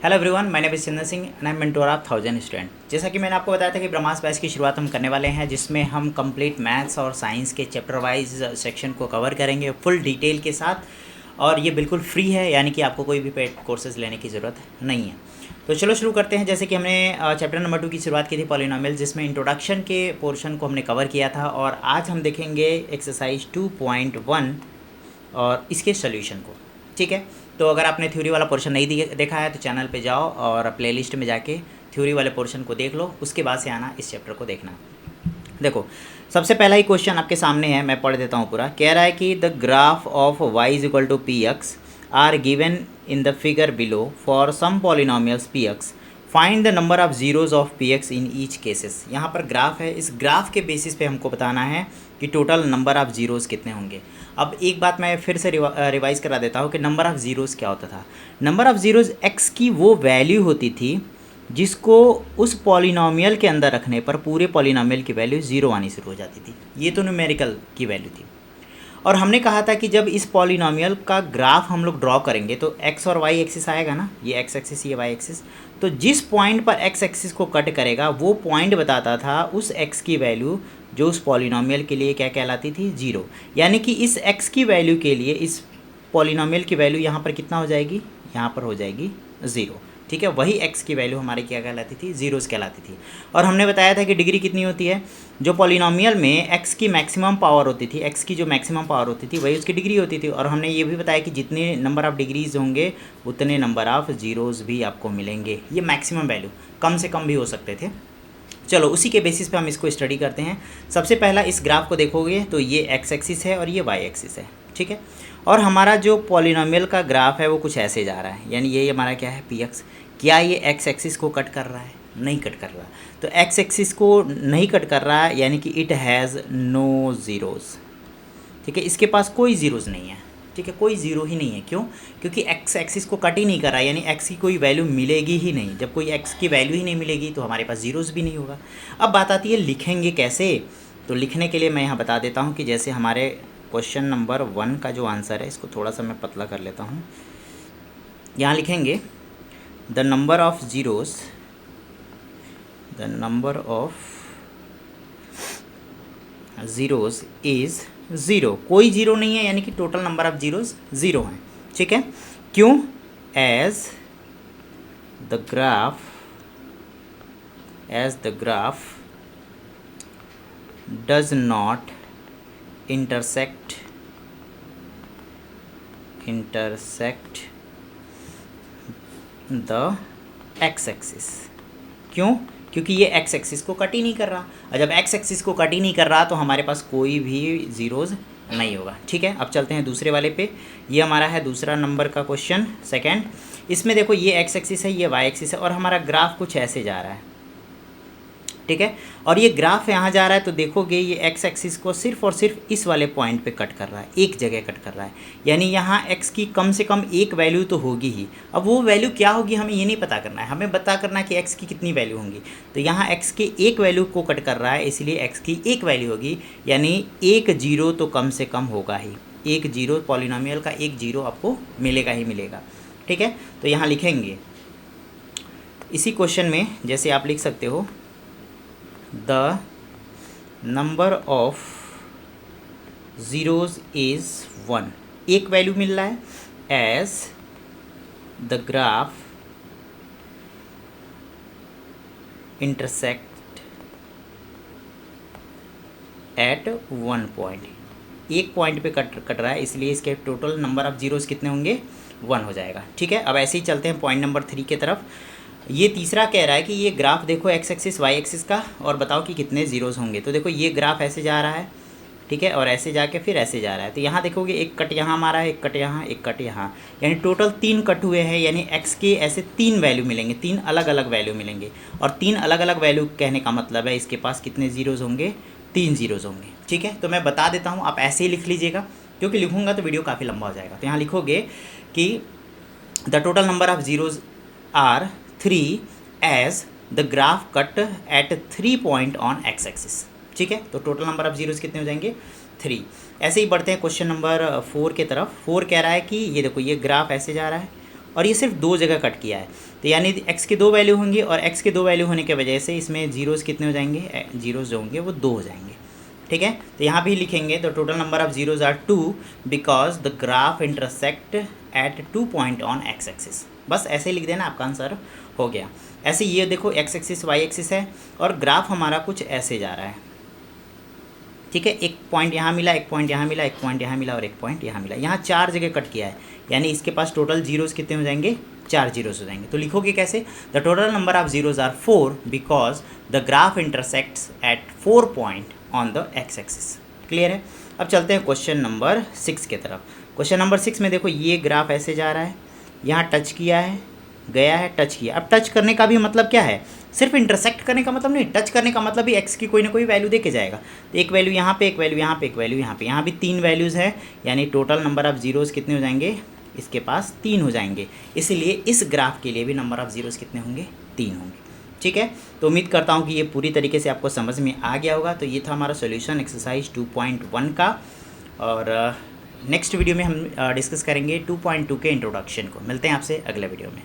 Hello everyone, my name is Chandan Singh and I am mentor of 1000 student. जैसा कि मैंने आपको बताया था कि ब्रह्मास्त्र बैच की शुरुआत हम करने वाले हैं, जिसमें हम कंप्लीट मैथ्स और साइंस के चैप्टर वाइज सेक्शन को कवर करेंगे फुल डिटेल के साथ। और ये बिल्कुल फ्री है, यानी कि आपको कोई भी पेड कोर्सेज लेने की ज़रूरत नहीं है। तो चलो शुरू करते हैं। जैसे कि हमने चैप्टर नंबर 2 की शुरुआत की थी पॉलिनोमियल, जिसमें इंट्रोडक्शन के पोर्शन को हमने कवर किया था। और आज हम देखेंगे एक्सरसाइज 2.1 और इसके सोल्यूशन को। ठीक है, तो अगर आपने थ्योरी वाला पोर्शन नहीं देखा है तो चैनल पे जाओ और प्लेलिस्ट में जाके थ्योरी वाले पोर्शन को देख लो, उसके बाद से आना इस चैप्टर को देखना। देखो, सबसे पहला ही क्वेश्चन आपके सामने है, मैं पढ़ देता हूँ पूरा। कह रहा है कि the graph of y is equal to p x are given in the figure below for some polynomials p x, find the number of zeros of p x in each cases. यहाँ पर graph है, इस graph के basis पे हमको बताना है कि टोटल नंबर ऑफ़ ज़ीरोज़ कितने होंगे। अब एक बात मैं फिर से रिवाइज़ करा देता हूँ कि नंबर ऑफ़ ज़ीरोज़ क्या होता था। नंबर ऑफ़ ज़ीरोज़ एक्स की वो वैल्यू होती थी जिसको उस पॉलिनोमियल के अंदर रखने पर पूरे पॉलिनोमियल की वैल्यू ज़ीरो आनी शुरू हो जाती थी। ये तो न्यूमेरिकल की वैल्यू थी। और हमने कहा था कि जब इस पॉलिनोमियल का ग्राफ हम लोग ड्रॉ करेंगे तो एक्स और वाई एक्सिस आएगा ना, ये एक्स एक्सिस ये वाई एक्सिस। तो जिस पॉइंट पर एक्स एक्सिस को कट करेगा वो पॉइंट बताता था उस एक्स की वैल्यू जो उस पॉलिनोमियल के लिए क्या कहलाती थी, ज़ीरो। यानी कि इस एक्स की वैल्यू के लिए इस पॉलिनोमियल की वैल्यू यहाँ पर कितना हो जाएगी, यहाँ पर हो जाएगी ज़ीरो। ठीक है, वही एक्स की वैल्यू हमारी क्या कहलाती थी, ज़ीरोज़ कहलाती थी। और हमने बताया था कि डिग्री कितनी होती है, जो पॉलिनोमियल में एक्स की मैक्सिमम पावर होती थी, एक्स की जो मैक्सिमम पावर होती थी वही उसकी डिग्री होती थी। और हमने ये भी बताया कि जितने नंबर ऑफ़ डिग्रीज होंगे उतने नंबर ऑफ़ ज़ीरोज़ भी आपको मिलेंगे। ये मैक्सिमम वैल्यू, कम से कम भी हो सकते थे। चलो उसी के बेसिस पे हम इसको स्टडी करते हैं। सबसे पहला इस ग्राफ को देखोगे तो ये एक्स एक्सिस है और ये वाई एक्सिस है। ठीक है, और हमारा जो पॉलिनोमियल का ग्राफ है वो कुछ ऐसे जा रहा है, यानी ये हमारा क्या है, पी एक्स। क्या ये एक्स एक्सिस को कट कर रहा है? नहीं कट कर रहा। तो एक्स एक्सिस को नहीं कट कर रहा है, यानी कि इट हैज़ नो ज़ीरोज़। ठीक है, इसके पास कोई ज़ीरोज़ नहीं है। ठीक है, कोई ज़ीरो ही नहीं है। क्यों? क्योंकि एक्स एक्सिस को कट ही नहीं कर रहा है, यानी एक्स की कोई वैल्यू मिलेगी ही नहीं। जब कोई एक्स की वैल्यू ही नहीं मिलेगी तो हमारे पास ज़ीरोज़ भी नहीं होगा। अब बात आती है लिखेंगे कैसे। तो लिखने के लिए मैं यहाँ बता देता हूँ कि जैसे हमारे क्वेश्चन नंबर 1 का जो आंसर है, इसको थोड़ा सा मैं पतला कर लेता हूँ। यहाँ लिखेंगे the number of zeros, the number of zeros is zero. कोई ज़ीरो नहीं है, यानी कि total number of zeros zero हैं। ठीक है, क्यों? As the graph does not intersect the x axis. क्यों? क्योंकि ये एक्स एक्सिस को कट ही नहीं कर रहा, और जब एक्स एक्सिस को कट ही नहीं कर रहा तो हमारे पास कोई भी ज़ीरोज़ नहीं होगा। ठीक है, अब चलते हैं दूसरे वाले पे। ये हमारा है दूसरा नंबर का क्वेश्चन, सेकंड। इसमें देखो ये एक्स एक्सिस है, ये वाई एक्सिस है, और हमारा ग्राफ कुछ ऐसे जा रहा है। ठीक है, और ये ग्राफ यहाँ जा रहा है तो देखोगे ये एक्स एक्सिस को सिर्फ और सिर्फ इस वाले पॉइंट पे कट कर रहा है, एक जगह कट कर रहा है। यानी यहाँ एक्स की कम से कम एक वैल्यू तो होगी ही। अब वो वैल्यू क्या होगी हमें ये नहीं पता करना है, हमें पता करना है कि एक्स की कितनी वैल्यू होंगी। तो यहाँ एक्स के एक वैल्यू को कट कर रहा है, इसलिए एक्स की एक वैल्यू होगी, यानी एक जीरो तो कम से कम होगा ही। एक जीरो, पॉलिनोमियल का एक जीरो आपको मिलेगा ही मिलेगा। ठीक है, तो यहाँ लिखेंगे इसी क्वेश्चन में, जैसे आप लिख सकते हो the number of zeros is 1, एक वैल्यू मिल रहा है। as the graph intersect at one point, एक पॉइंट पे कट रहा है, इसलिए इसके टोटल नंबर ऑफ जीरोज़ कितने होंगे, 1 हो जाएगा। ठीक है, अब ऐसे ही चलते हैं पॉइंट नंबर 3 की तरफ। ये तीसरा कह रहा है कि ये ग्राफ देखो एक्स एक्सिस वाई एक्सिस का, और बताओ कि कितने ज़ीरोज़ होंगे। तो देखो ये ग्राफ ऐसे जा रहा है, ठीक है, और ऐसे जाके फिर ऐसे जा रहा है। तो यहाँ देखोगे एक कट यहाँ मारा है, एक कट यहाँ, एक कट यहाँ, यानी टोटल 3 कट हुए हैं। यानी एक्स के ऐसे 3 वैल्यू मिलेंगे, 3 अलग अलग वैल्यू मिलेंगे। और 3 अलग अलग वैल्यू कहने का मतलब है इसके पास कितने ज़ीरोज़ होंगे, 3 ज़ीरोज़ होंगे। ठीक है, तो मैं बता देता हूँ, आप ऐसे ही लिख लीजिएगा, क्योंकि लिखूँगा तो वीडियो काफ़ी लंबा हो जाएगा। तो यहाँ लिखोगे कि the total number of zeros are 3 as the graph cut at 3 point on x axis. ठीक है, तो टोटल नंबर ऑफ जीरोज़ कितने हो जाएंगे, 3। ऐसे ही बढ़ते हैं क्वेश्चन नंबर 4 के तरफ। 4 कह रहा है कि ये देखो ये ग्राफ ऐसे जा रहा है और ये सिर्फ 2 जगह कट किया है, तो यानी x के 2 वैल्यू होंगी और x के 2 वैल्यू होने की वजह से इसमें जीरोज़ कितने हो जाएंगे, जीरोज़ जो होंगे वो 2 हो जाएंगे। ठीक है, तो यहाँ भी लिखेंगे the total number of zeros are 2 because the graph intersect at 2 point on x axis. बस ऐसे ही लिख देना, आपका आंसर हो गया। ऐसे ये देखो एक्स एक्सिस वाई एक्सिस है और ग्राफ हमारा कुछ ऐसे जा रहा है। ठीक है, एक पॉइंट यहाँ मिला, एक पॉइंट यहाँ मिला, एक पॉइंट यहाँ मिला और एक पॉइंट यहाँ मिला। यहाँ 4 जगह कट किया है, यानी इसके पास टोटल जीरोज़ कितने हो जाएंगे, 4 जीरोज़ हो जाएंगे। तो लिखोगे कैसे, the total number of zeros are 4 because the graph intersects at 4 point on the x axis. Clear है। अब चलते हैं क्वेश्चन नंबर 6 के तरफ। क्वेश्चन नंबर 6 में देखो ये ग्राफ ऐसे जा रहा है, यहाँ टच किया है, गया है, टच किया। अब टच करने का भी मतलब क्या है, सिर्फ इंटरसेक्ट करने का मतलब नहीं, टच करने का मतलब भी एक्स की कोई ना कोई वैल्यू दे के जाएगा। तो एक वैल्यू यहाँ पे, एक वैल्यू यहाँ पे, एक वैल्यू यहाँ पे, यहाँ भी 3 वैल्यूज़ है, यानी टोटल नंबर ऑफ जीरोज़ कितने हो जाएंगे, इसके पास 3 हो जाएंगे। इसलिए इस ग्राफ के लिए भी नंबर ऑफ जीरोज़ कितने होंगे, 3 होंगे। ठीक है, तो उम्मीद करता हूँ कि ये पूरी तरीके से आपको समझ में आ गया होगा। तो ये था हमारा सॉल्यूशन एक्सरसाइज 2.1 का, और नेक्स्ट वीडियो में हम डिस्कस करेंगे 2.2 के इंट्रोडक्शन को। मिलते हैं आपसे अगले वीडियो में।